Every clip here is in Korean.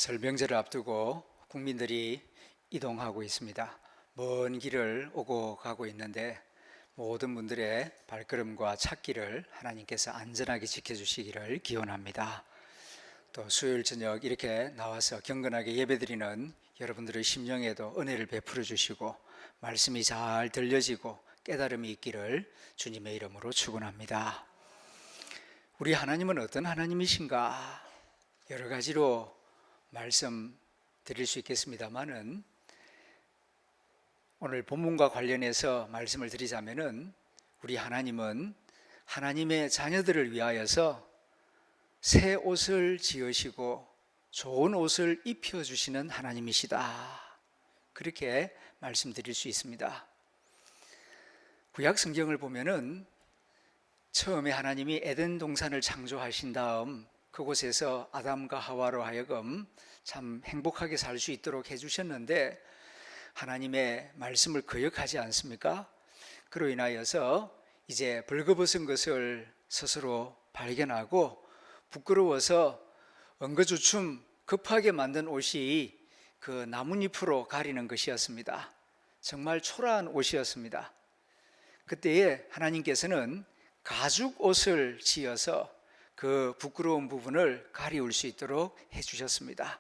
설 명절을 앞두고 국민들이 이동하고 있습니다. 먼 길을 오고 가고 있는데 모든 분들의 발걸음과 찾기를 하나님께서 안전하게 지켜주시기를 기원합니다. 또 수요일 저녁 이렇게 나와서 경건하게 예배드리는 여러분들의 심령에도 은혜를 베풀어 주시고 말씀이 잘 들려지고 깨달음이 있기를 주님의 이름으로 축원합니다. 우리 하나님은 어떤 하나님이신가? 여러 가지로 말씀드릴 수 있겠습니다만은 오늘 본문과 관련해서 말씀을 드리자면은 우리 하나님은 하나님의 자녀들을 위하여서 새 옷을 지으시고 좋은 옷을 입혀주시는 하나님이시다. 그렇게 말씀드릴 수 있습니다. 구약 성경을 보면은 처음에 하나님이 에덴 동산을 창조하신 다음 그곳에서 아담과 하와로 하여금 참 행복하게 살 수 있도록 해주셨는데 하나님의 말씀을 거역하지 않습니까? 그로 인하여서 이제 벌거벗은 것을 스스로 발견하고 부끄러워서 엉거주춤 급하게 만든 옷이 그 나뭇잎으로 가리는 것이었습니다. 정말 초라한 옷이었습니다. 그때에 하나님께서는 가죽 옷을 지어서 그 부끄러운 부분을 가리울 수 있도록 해주셨습니다.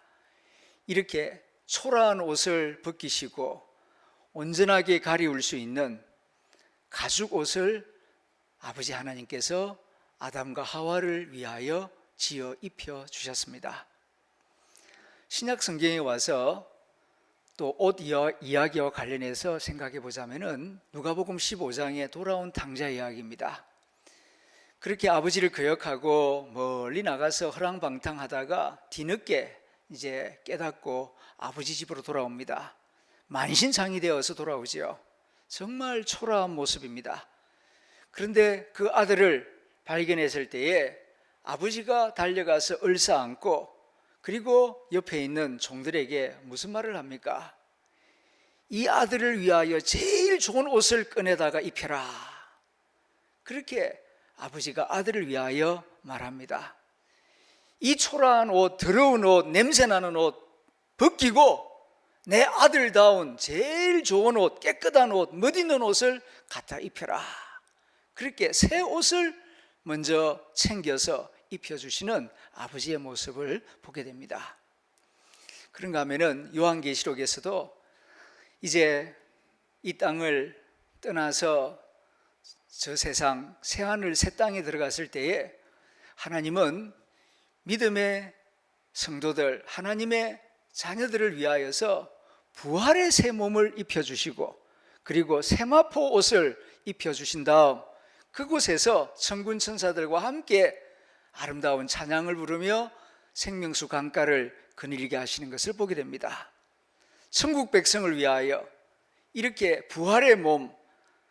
이렇게 초라한 옷을 벗기시고 온전하게 가리울 수 있는 가죽 옷을 아버지 하나님께서 아담과 하와를 위하여 지어 입혀 주셨습니다. 신약 성경에 와서 또 옷 이야기와 관련해서 생각해 보자면은 누가복음 15장에 돌아온 탕자 이야기입니다. 그렇게 아버지를 거역하고 멀리 나가서 허랑방탕하다가 뒤늦게 이제 깨닫고 아버지 집으로 돌아옵니다. 만신창이 되어서 돌아오지요. 정말 초라한 모습입니다. 그런데 그 아들을 발견했을 때에 아버지가 달려가서 얼싸안고 그리고 옆에 있는 종들에게 무슨 말을 합니까? 이 아들을 위하여 제일 좋은 옷을 꺼내다가 입혀라. 그렇게 아버지가 아들을 위하여 말합니다. 이 초라한 옷, 더러운 옷, 냄새나는 옷 벗기고 내 아들다운 제일 좋은 옷, 깨끗한 옷, 멋있는 옷을 갖다 입혀라. 그렇게 새 옷을 먼저 챙겨서 입혀주시는 아버지의 모습을 보게 됩니다. 그런가 하면은 요한계시록에서도 이제 이 땅을 떠나서 저 세상 새하늘 새 땅에 들어갔을 때에 하나님은 믿음의 성도들, 하나님의 자녀들을 위하여서 부활의 새 몸을 입혀주시고 그리고 세마포 옷을 입혀주신 다음 그곳에서 천군 천사들과 함께 아름다운 찬양을 부르며 생명수 강가를 거닐게 하시는 것을 보게 됩니다. 천국 백성을 위하여 이렇게 부활의 몸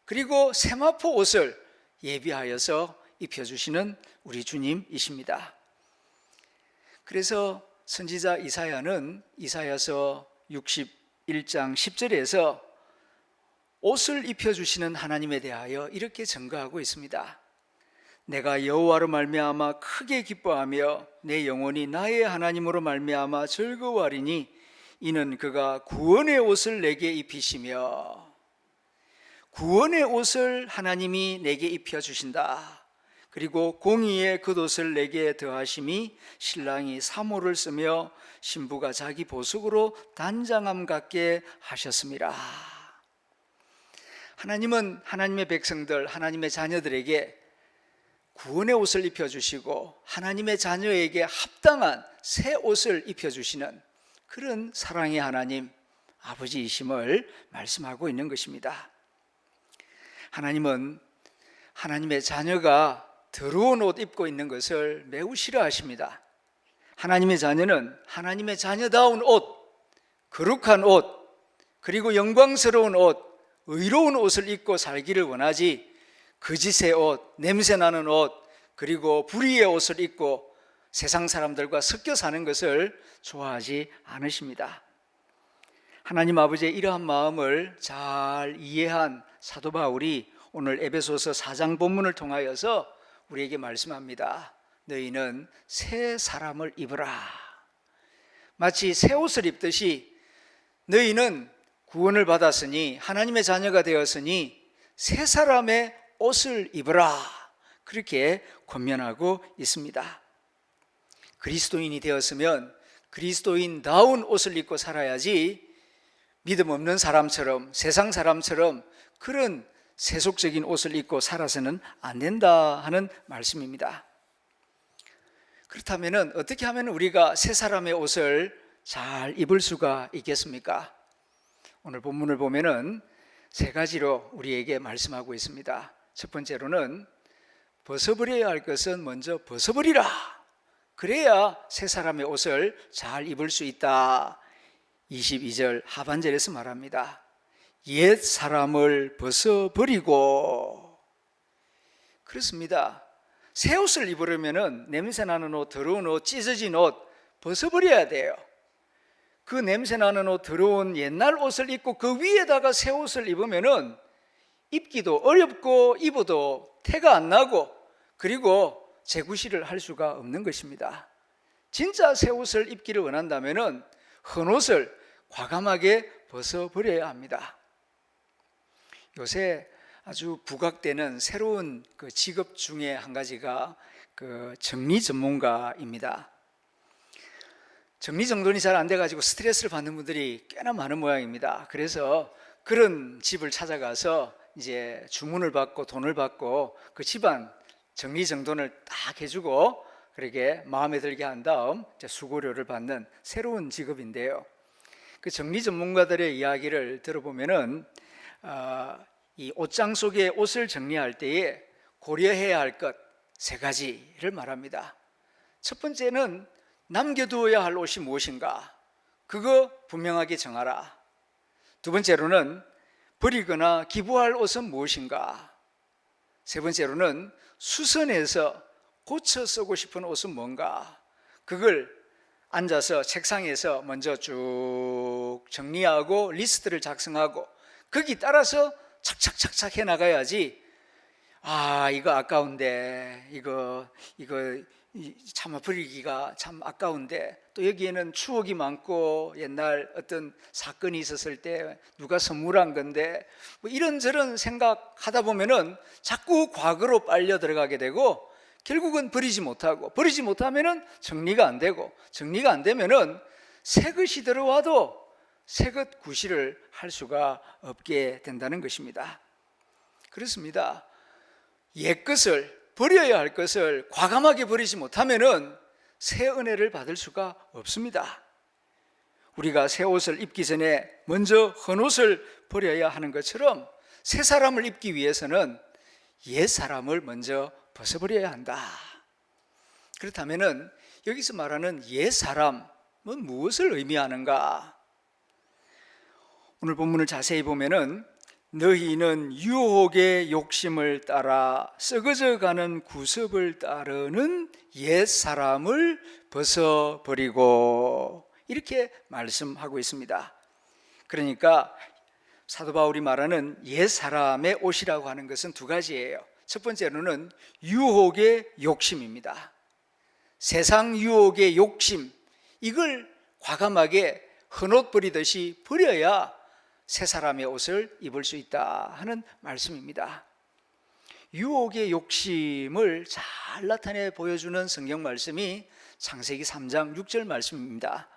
그리고 세마포 옷을 예비하여서 입혀주시는 우리 주님이십니다. 그래서 선지자 이사야는 이사야서 61장 10절에서 옷을 입혀주시는 하나님에 대하여 이렇게 증거하고 있습니다. 내가 여호와로 말미암아 크게 기뻐하며 내 영혼이 나의 하나님으로 말미암아 즐거워하리니 이는 그가 구원의 옷을 내게 입히시며 구원의 옷을 하나님이 내게 입혀주신다. 그리고 공의의 겉옷을 내게 더하심이 신랑이 사모를 쓰며 신부가 자기 보석으로 단장함 같게 하셨습니다. 하나님은 하나님의 백성들, 하나님의 자녀들에게 구원의 옷을 입혀주시고 하나님의 자녀에게 합당한 새 옷을 입혀주시는 그런 사랑의 하나님, 아버지이심을 말씀하고 있는 것입니다. 하나님은 하나님의 자녀가 더러운 옷 입고 있는 것을 매우 싫어하십니다. 하나님의 자녀는 하나님의 자녀다운 옷, 거룩한 옷, 그리고 영광스러운 옷, 의로운 옷을 입고 살기를 원하지 거짓의 옷, 냄새나는 옷, 그리고 불의의 옷을 입고 세상 사람들과 섞여 사는 것을 좋아하지 않으십니다. 하나님 아버지의 이러한 마음을 잘 이해한 사도 바울이 오늘 에베소서 4장 본문을 통하여서 우리에게 말씀합니다. 너희는 새 사람을 입으라. 마치 새 옷을 입듯이 너희는 구원을 받았으니 하나님의 자녀가 되었으니 새 사람의 옷을 입으라, 그렇게 권면하고 있습니다. 그리스도인이 되었으면 그리스도인다운 옷을 입고 살아야지 믿음 없는 사람처럼, 세상 사람처럼 그런 세속적인 옷을 입고 살아서는 안 된다 하는 말씀입니다. 그렇다면 어떻게 하면 우리가 새 사람의 옷을 잘 입을 수가 있겠습니까? 오늘 본문을 보면은 세 가지로 우리에게 말씀하고 있습니다. 첫 번째로는 벗어버려야 할 것은 먼저 벗어버리라. 그래야 새 사람의 옷을 잘 입을 수 있다. 22절 하반절에서 말합니다. 옛 사람을 벗어버리고. 그렇습니다. 새 옷을 입으려면 냄새나는 옷, 더러운 옷, 찢어진 옷 벗어버려야 돼요. 그 냄새나는 옷, 더러운 옛날 옷을 입고 그 위에다가 새 옷을 입으면 입기도 어렵고 입어도 태가 안 나고 그리고 재구시를 할 수가 없는 것입니다. 진짜 새 옷을 입기를 원한다면 헌 옷을 과감하게 벗어버려야 합니다. 요새 아주 부각되는 새로운 그 직업 중에 한 가지가 그 정리 전문가입니다. 정리정돈이 잘 안 돼가지고 스트레스를 받는 분들이 꽤나 많은 모양입니다. 그래서 그런 집을 찾아가서 이제 주문을 받고 돈을 받고 그 집안 정리정돈을 딱 해주고 그렇게 마음에 들게 한 다음 이제 수고료를 받는 새로운 직업인데요. 그 정리 전문가들의 이야기를 들어보면은 이 옷장 속에 옷을 정리할 때에 고려해야 할 것 세 가지를 말합니다. 첫 번째는 남겨두어야 할 옷이 무엇인가? 그거 분명하게 정하라. 두 번째로는 버리거나 기부할 옷은 무엇인가? 세 번째로는 수선해서 고쳐 쓰고 싶은 옷은 뭔가? 그걸 앉아서 책상에서 먼저 쭉 정리하고 리스트를 작성하고 거기 따라서 착착착착 해나가야지. 이거 아까운데 이거 참 버리기가 참 아까운데 또 여기에는 추억이 많고 옛날 어떤 사건이 있었을 때 누가 선물한 건데 뭐 이런저런 생각하다 보면은 자꾸 과거로 빨려 들어가게 되고 결국은 버리지 못하면은 정리가 안 되고 정리가 안 되면은 새 것이 들어와도 새 것 구실을 할 수가 없게 된다는 것입니다. 그렇습니다. 옛 것을 버려야 할 것을 과감하게 버리지 못하면은 새 은혜를 받을 수가 없습니다. 우리가 새 옷을 입기 전에 먼저 헌 옷을 버려야 하는 것처럼 새 사람을 입기 위해서는 옛 사람을 먼저 벗어버려야 한다. 그렇다면은 여기서 말하는 옛 사람은 무엇을 의미하는가? 오늘 본문을 자세히 보면은 너희는 유혹의 욕심을 따라 썩어져가는 구습을 따르는 옛 사람을 벗어버리고 이렇게 말씀하고 있습니다. 그러니까 사도 바울이 말하는 옛 사람의 옷이라고 하는 것은 두 가지예요. 첫 번째로는 유혹의 욕심입니다. 세상 유혹의 욕심, 이걸 과감하게 헌옷 버리듯이 버려야 새 사람의 옷을 입을 수 있다 하는 말씀입니다. 유혹의 욕심을 잘 나타내 보여주는 성경 말씀이 창세기 3장 6절 말씀입니다.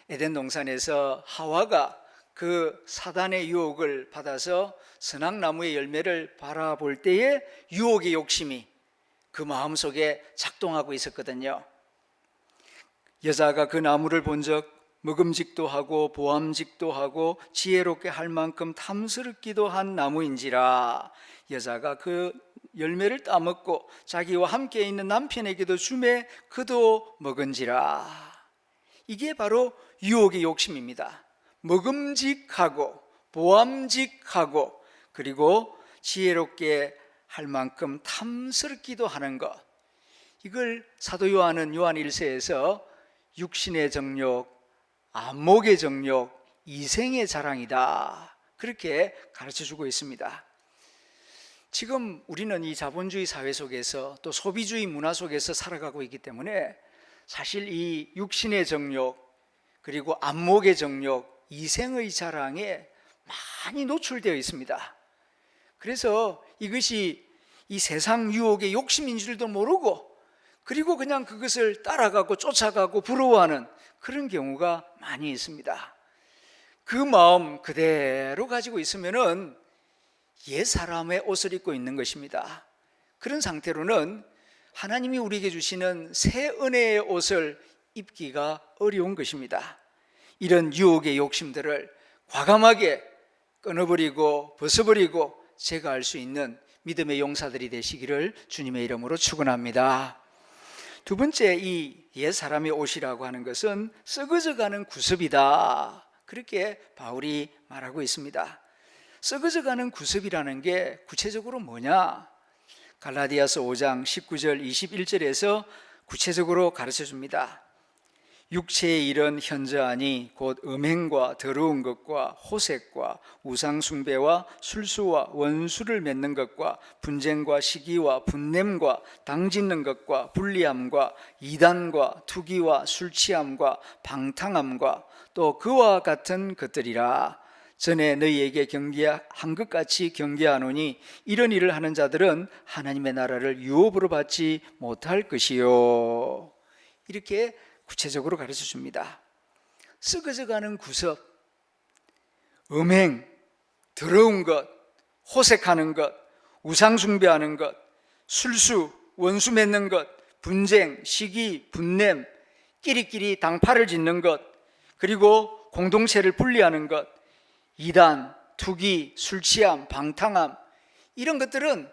에덴 동산에서 하와가 그 사단의 유혹을 받아서 선악나무의 열매를 바라볼 때에 유혹의 욕심이 그 마음속에 작동하고 있었거든요. 여자가 그 나무를 본적 먹음직도 하고 보암직도 하고 지혜롭게 할 만큼 탐스럽기도 한 나무인지라 여자가 그 열매를 따먹고 자기와 함께 있는 남편에게도 주매 그도 먹은지라. 이게 바로 유혹의 욕심입니다. 먹음직하고 보암직하고 그리고 지혜롭게 할 만큼 탐스럽기도 하는 것, 이걸 사도 요한은 요한 1서에서 육신의 정욕, 안목의 정욕, 이생의 자랑이다 그렇게 가르쳐주고 있습니다. 지금 우리는 이 자본주의 사회 속에서 또 소비주의 문화 속에서 살아가고 있기 때문에 사실 이 육신의 정욕, 그리고 안목의 정욕, 이생의 자랑에 많이 노출되어 있습니다. 그래서 이것이 이 세상 유혹의 욕심인 줄도 모르고, 그리고 그냥 그것을 따라가고 쫓아가고 부러워하는 그런 경우가 많이 있습니다. 그 마음 그대로 가지고 있으면은 옛 사람의 옷을 입고 있는 것입니다. 그런 상태로는 하나님이 우리에게 주시는 새 은혜의 옷을 입기가 어려운 것입니다. 이런 유혹의 욕심들을 과감하게 끊어버리고 벗어버리고 제거할 수 있는 믿음의 용사들이 되시기를 주님의 이름으로 축원합니다. 두 번째, 이 옛 사람의 옷이라고 하는 것은 썩어져가는 구습이다, 그렇게 바울이 말하고 있습니다. 썩어져가는 구습이라는 게 구체적으로 뭐냐? 갈라디아서 5장 19절 21절에서 구체적으로 가르쳐 줍니다. 육체의 일은 현저하니 곧 음행과 더러운 것과 호색과 우상숭배와 술수와 원수를 맺는 것과 분쟁과 시기와 분냄과 당짓는 것과 불리함과 이단과 투기와 술취함과 방탕함과 또 그와 같은 것들이라. 전에 너희에게 경계한 것 같이 경계하노니 이런 일을 하는 자들은 하나님의 나라를 유업으로 받지 못할 것이요. 이렇게 구체적으로 가르쳐 줍니다. 썩어져가는 구습, 음행, 더러운 것, 호색하는 것, 우상숭배하는 것, 술수, 원수 맺는 것, 분쟁, 시기, 분냄, 끼리끼리 당파를 짓는 것, 그리고 공동체를 분리하는 것, 이단, 투기, 술취함, 방탕함, 이런 것들은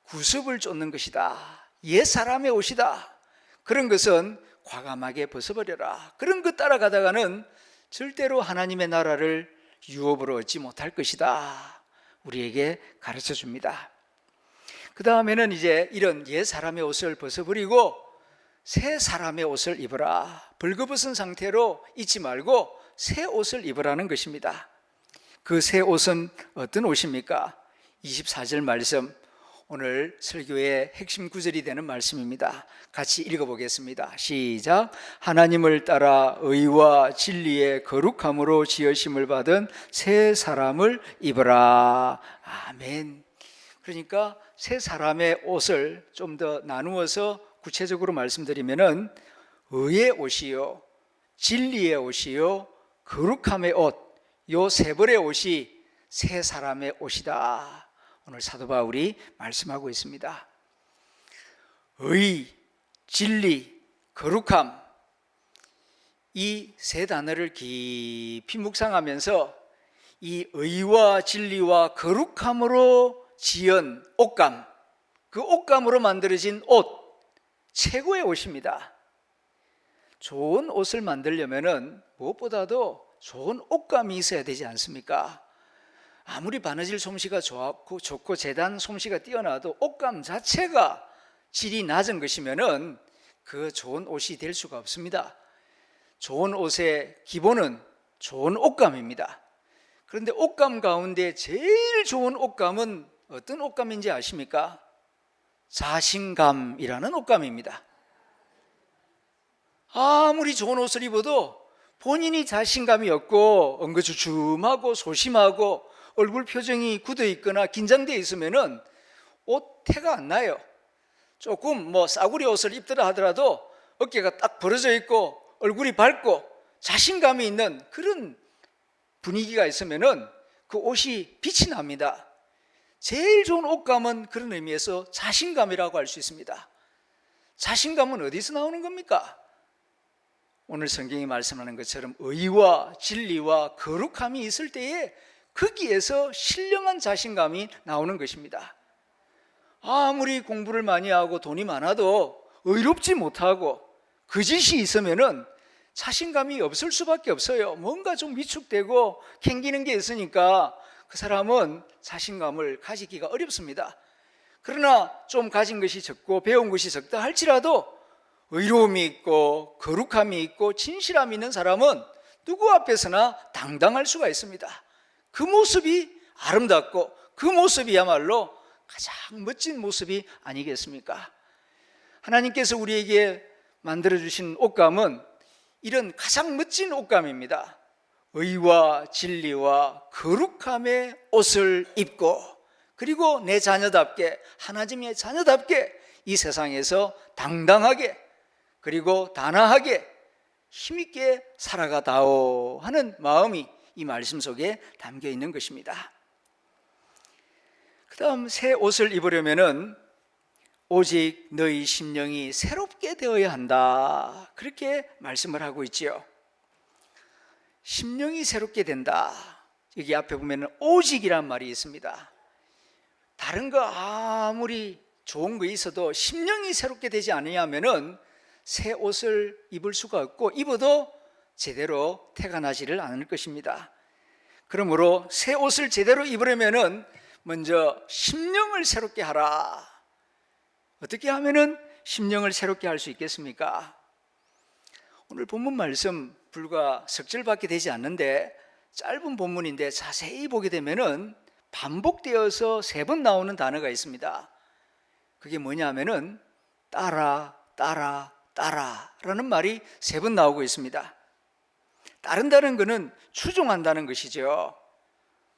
구습을 쫓는 것이다. 옛 사람의 옷이다. 그런 것은 과감하게 벗어버려라. 그런 것 따라가다가는 절대로 하나님의 나라를 유업으로 얻지 못할 것이다, 우리에게 가르쳐 줍니다. 그 다음에는 이제 이런 옛 사람의 옷을 벗어버리고 새 사람의 옷을 입어라. 벌거벗은 상태로 있지 말고 새 옷을 입으라는 것입니다. 그 새 옷은 어떤 옷입니까? 24절 말씀, 오늘 설교의 핵심 구절이 되는 말씀입니다. 같이 읽어보겠습니다. 시작. 하나님을 따라 의와 진리의 거룩함으로 지으심을 받은 새 사람을 입어라. 아멘. 그러니까 새 사람의 옷을 좀 더 나누어서 구체적으로 말씀드리면은 의의 옷이요, 진리의 옷이요, 거룩함의 옷, 요 세 벌의 옷이 새 사람의 옷이다, 오늘 사도 바울이 말씀하고 있습니다. 의, 진리, 거룩함, 이 세 단어를 깊이 묵상하면서 이 의와 진리와 거룩함으로 지은 옷감, 그 옷감으로 만들어진 옷, 최고의 옷입니다. 좋은 옷을 만들려면 무엇보다도 좋은 옷감이 있어야 되지 않습니까? 아무리 바느질 솜씨가 좋고 재단 솜씨가 뛰어나도 옷감 자체가 질이 낮은 것이면은 그 좋은 옷이 될 수가 없습니다. 좋은 옷의 기본은 좋은 옷감입니다. 그런데 옷감 가운데 제일 좋은 옷감은 어떤 옷감인지 아십니까? 자신감이라는 옷감입니다. 아무리 좋은 옷을 입어도 본인이 자신감이 없고 엉거주춤하고 소심하고 얼굴 표정이 굳어 있거나 긴장되어 있으면은 옷 태가 안 나요. 조금 싸구려 옷을 입더라 하더라도 어깨가 딱 벌어져 있고 얼굴이 밝고 자신감이 있는 그런 분위기가 있으면은 그 옷이 빛이 납니다. 제일 좋은 옷감은 그런 의미에서 자신감이라고 할 수 있습니다. 자신감은 어디서 나오는 겁니까? 오늘 성경이 말씀하는 것처럼 의와 진리와 거룩함이 있을 때에 거기에서 신령한 자신감이 나오는 것입니다. 아무리 공부를 많이 하고 돈이 많아도 의롭지 못하고 거짓이 있으면은 자신감이 없을 수밖에 없어요. 뭔가 좀 위축되고 캥기는 게 있으니까 그 사람은 자신감을 가지기가 어렵습니다. 그러나 좀 가진 것이 적고 배운 것이 적다 할지라도 의로움이 있고 거룩함이 있고 진실함이 있는 사람은 누구 앞에서나 당당할 수가 있습니다. 그 모습이 아름답고 그 모습이야말로 가장 멋진 모습이 아니겠습니까? 하나님께서 우리에게 만들어주신 옷감은 이런 가장 멋진 옷감입니다. 의와 진리와 거룩함의 옷을 입고, 그리고 내 자녀답게, 하나님의 자녀답게 이 세상에서 당당하게 그리고 단아하게 힘있게 살아가다오 하는 마음이 이 말씀 속에 담겨 있는 것입니다. 그 다음, 새 옷을 입으려면은 오직 너희 심령이 새롭게 되어야 한다, 그렇게 말씀을 하고 있지요. 심령이 새롭게 된다. 여기 앞에 보면 오직이란 말이 있습니다. 다른 거 아무리 좋은 거 있어도 심령이 새롭게 되지 않으면은 새 옷을 입을 수가 없고, 입어도 제대로 태가 나지를 않을 것입니다. 그러므로 새 옷을 제대로 입으려면은 먼저 심령을 새롭게 하라. 어떻게 하면은 심령을 새롭게 할 수 있겠습니까? 오늘 본문 말씀 불과 석 절밖에 되지 않는데 짧은 본문인데 자세히 보게 되면은 반복되어서 3번 나오는 단어가 있습니다. 그게 뭐냐면은 따라 따라 따라라는 말이 3번 나오고 있습니다. 따른다는 것은 추종한다는 것이죠.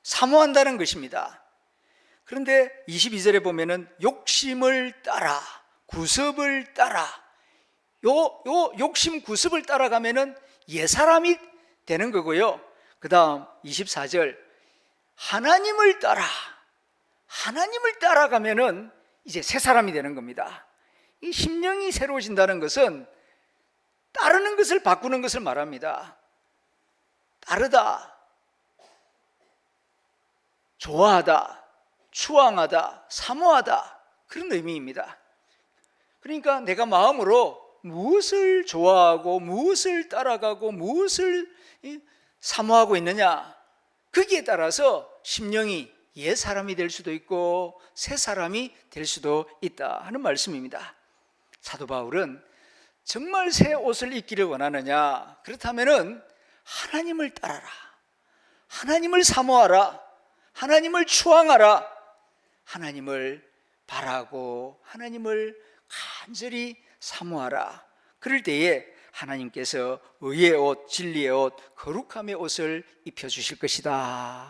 사모한다는 것입니다. 그런데 22절에 보면은 욕심을 따라, 구습을 따라, 요 욕심 구습을 따라가면은 옛사람이 되는 거고요. 그 다음 24절, 하나님을 따라가면은 이제 새 사람이 되는 겁니다. 이 심령이 새로워진다는 것은 따르는 것을 바꾸는 것을 말합니다. 따르다, 좋아하다, 추앙하다, 사모하다, 그런 의미입니다. 그러니까 내가 마음으로 무엇을 좋아하고 무엇을 따라가고 무엇을 사모하고 있느냐, 거기에 따라서 심령이 옛 사람이 될 수도 있고 새 사람이 될 수도 있다 하는 말씀입니다. 사도 바울은 정말 새 옷을 입기를 원하느냐, 그렇다면은 하나님을 따라라, 하나님을 사모하라, 하나님을 추앙하라, 하나님을 바라고 하나님을 간절히 사모하라. 그럴 때에 하나님께서 의의 옷, 진리의 옷, 거룩함의 옷을 입혀주실 것이다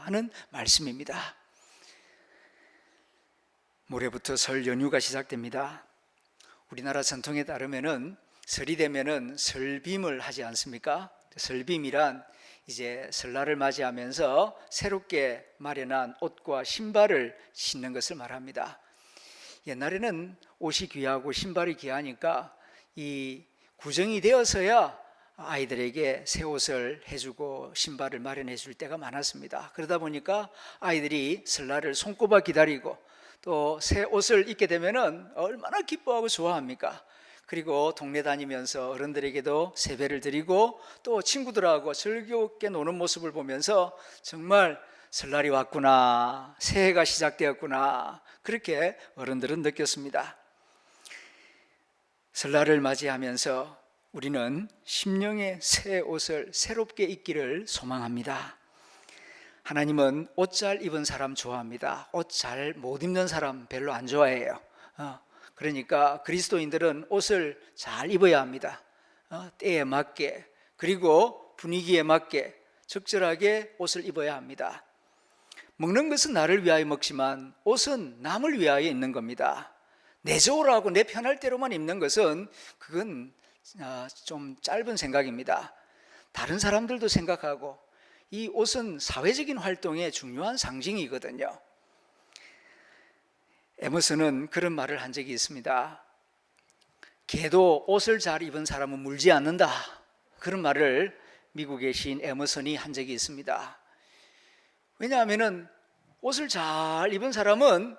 하는 말씀입니다. 모레부터 설 연휴가 시작됩니다. 우리나라 전통에 따르면은 설이 되면은 설빔을 하지 않습니까? 설빔이란 이제 설날을 맞이하면서 새롭게 마련한 옷과 신발을 신는 것을 말합니다. 옛날에는 옷이 귀하고 신발이 귀하니까 이 구정이 되어서야 아이들에게 새 옷을 해주고 신발을 마련해 줄 때가 많았습니다. 그러다 보니까 아이들이 설날을 손꼽아 기다리고 또 새 옷을 입게 되면은 얼마나 기뻐하고 좋아합니까? 그리고 동네 다니면서 어른들에게도 세배를 드리고 또 친구들하고 즐겁게 노는 모습을 보면서 정말 설날이 왔구나, 새해가 시작되었구나, 그렇게 어른들은 느꼈습니다. 설날을 맞이하면서 우리는 심령의 새 옷을 새롭게 입기를 소망합니다. 하나님은 옷 잘 입은 사람 좋아합니다. 옷 잘 못 입는 사람 별로 안 좋아해요. 그러니까 그리스도인들은 옷을 잘 입어야 합니다. 때에 맞게, 그리고 분위기에 맞게 적절하게 옷을 입어야 합니다. 먹는 것은 나를 위하여 먹지만 옷은 남을 위하여 입는 겁니다. 내 좋으라고 내 편할 대로만 입는 것은 그건 좀 짧은 생각입니다. 다른 사람들도 생각하고, 이 옷은 사회적인 활동의 중요한 상징이거든요. 에머슨은 그런 말을 한 적이 있습니다. 개도 옷을 잘 입은 사람은 물지 않는다, 그런 말을 미국에 계신 에머슨이 한 적이 있습니다. 왜냐하면 옷을 잘 입은 사람은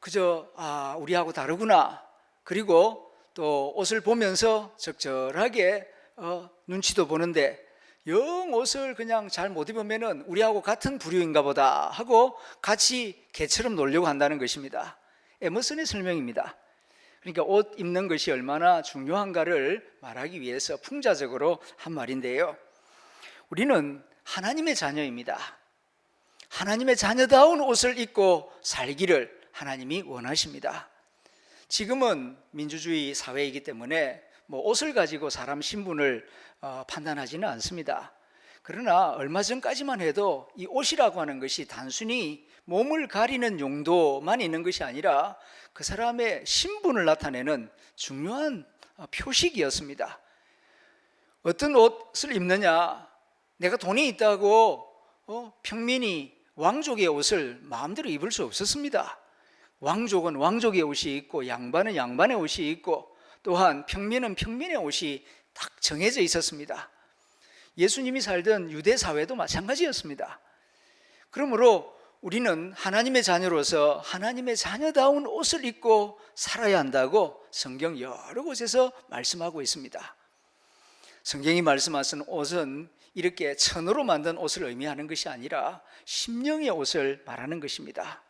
그저 우리하고 다르구나, 그리고 또 옷을 보면서 적절하게 눈치도 보는데 영 옷을 그냥 잘 못 입으면 우리하고 같은 부류인가 보다 하고 같이 개처럼 놀려고 한다는 것입니다. 에머슨의 설명입니다. 그러니까 옷 입는 것이 얼마나 중요한가를 말하기 위해서 풍자적으로 한 말인데요, 우리는 하나님의 자녀입니다. 하나님의 자녀다운 옷을 입고 살기를 하나님이 원하십니다. 지금은 민주주의 사회이기 때문에 옷을 가지고 사람 신분을 판단하지는 않습니다. 그러나 얼마 전까지만 해도 이 옷이라고 하는 것이 단순히 몸을 가리는 용도만 있는 것이 아니라 그 사람의 신분을 나타내는 중요한 표식이었습니다. 어떤 옷을 입느냐, 내가 돈이 있다고 평민이 왕족의 옷을 마음대로 입을 수 없었습니다. 왕족은 왕족의 옷이 있고 양반은 양반의 옷이 있고 또한 평민은 평민의 옷이 딱 정해져 있었습니다. 예수님이 살던 유대 사회도 마찬가지였습니다. 그러므로 우리는 하나님의 자녀로서 하나님의 자녀다운 옷을 입고 살아야 한다고 성경 여러 곳에서 말씀하고 있습니다. 성경이 말씀하신 옷은 이렇게 천으로 만든 옷을 의미하는 것이 아니라 심령의 옷을 말하는 것입니다.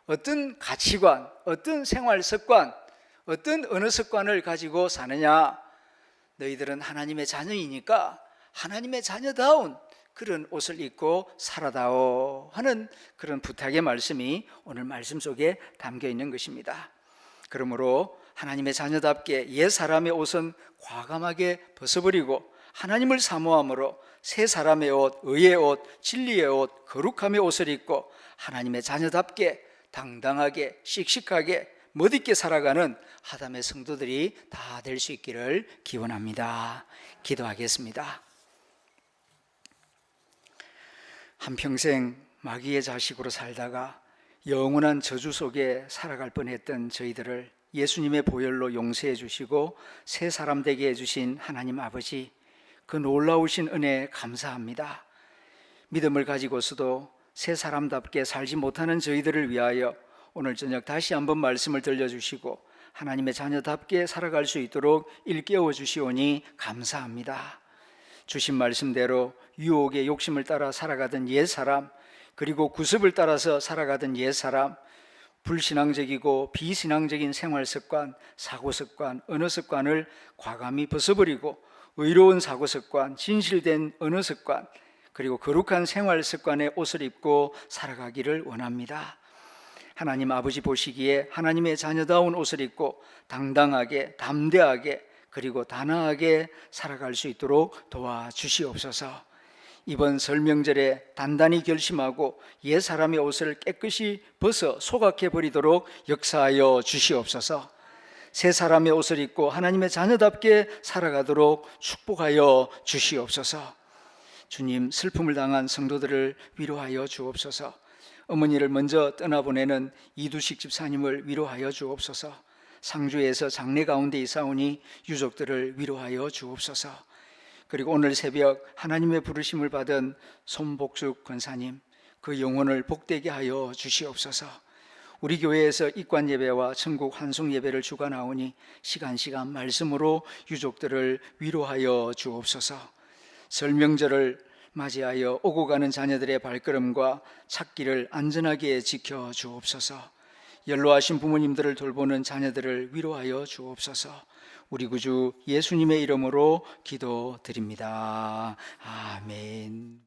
어떤 가치관, 어떤 생활 습관, 어떤 언어 습관을 가지고 사느냐, 너희들은 하나님의 자녀이니까 하나님의 자녀다운 그런 옷을 입고 살아다오 하는 그런 부탁의 말씀이 오늘 말씀 속에 담겨 있는 것입니다. 그러므로 하나님의 자녀답게 옛 사람의 옷은 과감하게 벗어버리고 하나님을 사모함으로 새 사람의 옷, 의의 옷, 진리의 옷, 거룩함의 옷을 입고 하나님의 자녀답게 당당하게 씩씩하게 멋있게 살아가는 하담의 성도들이 다 될 수 있기를 기원합니다. 기도하겠습니다. 한평생 마귀의 자식으로 살다가 영원한 저주 속에 살아갈 뻔했던 저희들을 예수님의 보혈로 용서해 주시고 새 사람 되게 해주신 하나님 아버지, 그 놀라우신 은혜 감사합니다. 믿음을 가지고서도 새 사람답게 살지 못하는 저희들을 위하여 오늘 저녁 다시 한번 말씀을 들려주시고 하나님의 자녀답게 살아갈 수 있도록 일깨워 주시오니 감사합니다. 주신 말씀대로 유혹의 욕심을 따라 살아가던 옛사람, 그리고 구습을 따라서 살아가던 옛사람, 불신앙적이고 비신앙적인 생활습관, 사고습관, 언어습관을 과감히 벗어버리고 의로운 사고습관, 진실된 언어습관, 그리고 거룩한 생활습관의 옷을 입고 살아가기를 원합니다. 하나님 아버지 보시기에 하나님의 자녀다운 옷을 입고 당당하게, 담대하게, 그리고 단아하게 살아갈 수 있도록 도와주시옵소서. 이번 설 명절에 단단히 결심하고 옛 사람의 옷을 깨끗이 벗어 소각해 버리도록 역사하여 주시옵소서. 새 사람의 옷을 입고 하나님의 자녀답게 살아가도록 축복하여 주시옵소서. 주님, 슬픔을 당한 성도들을 위로하여 주옵소서. 어머니를 먼저 떠나보내는 이두식 집사님을 위로하여 주옵소서. 상주에서 장례 가운데 있사오니 유족들을 위로하여 주옵소서. 그리고 오늘 새벽 하나님의 부르심을 받은 손복숙 권사님, 그 영혼을 복되게 하여 주시옵소서. 우리 교회에서 입관 예배와 천국 환송 예배를 주관하오니 시간 말씀으로 유족들을 위로하여 주옵소서. 설 명절을 맞이하여 오고 가는 자녀들의 발걸음과 찾기를 안전하게 지켜 주옵소서. 연로하신 부모님들을 돌보는 자녀들을 위로하여 주옵소서. 우리 구주 예수님의 이름으로 기도드립니다. 아멘.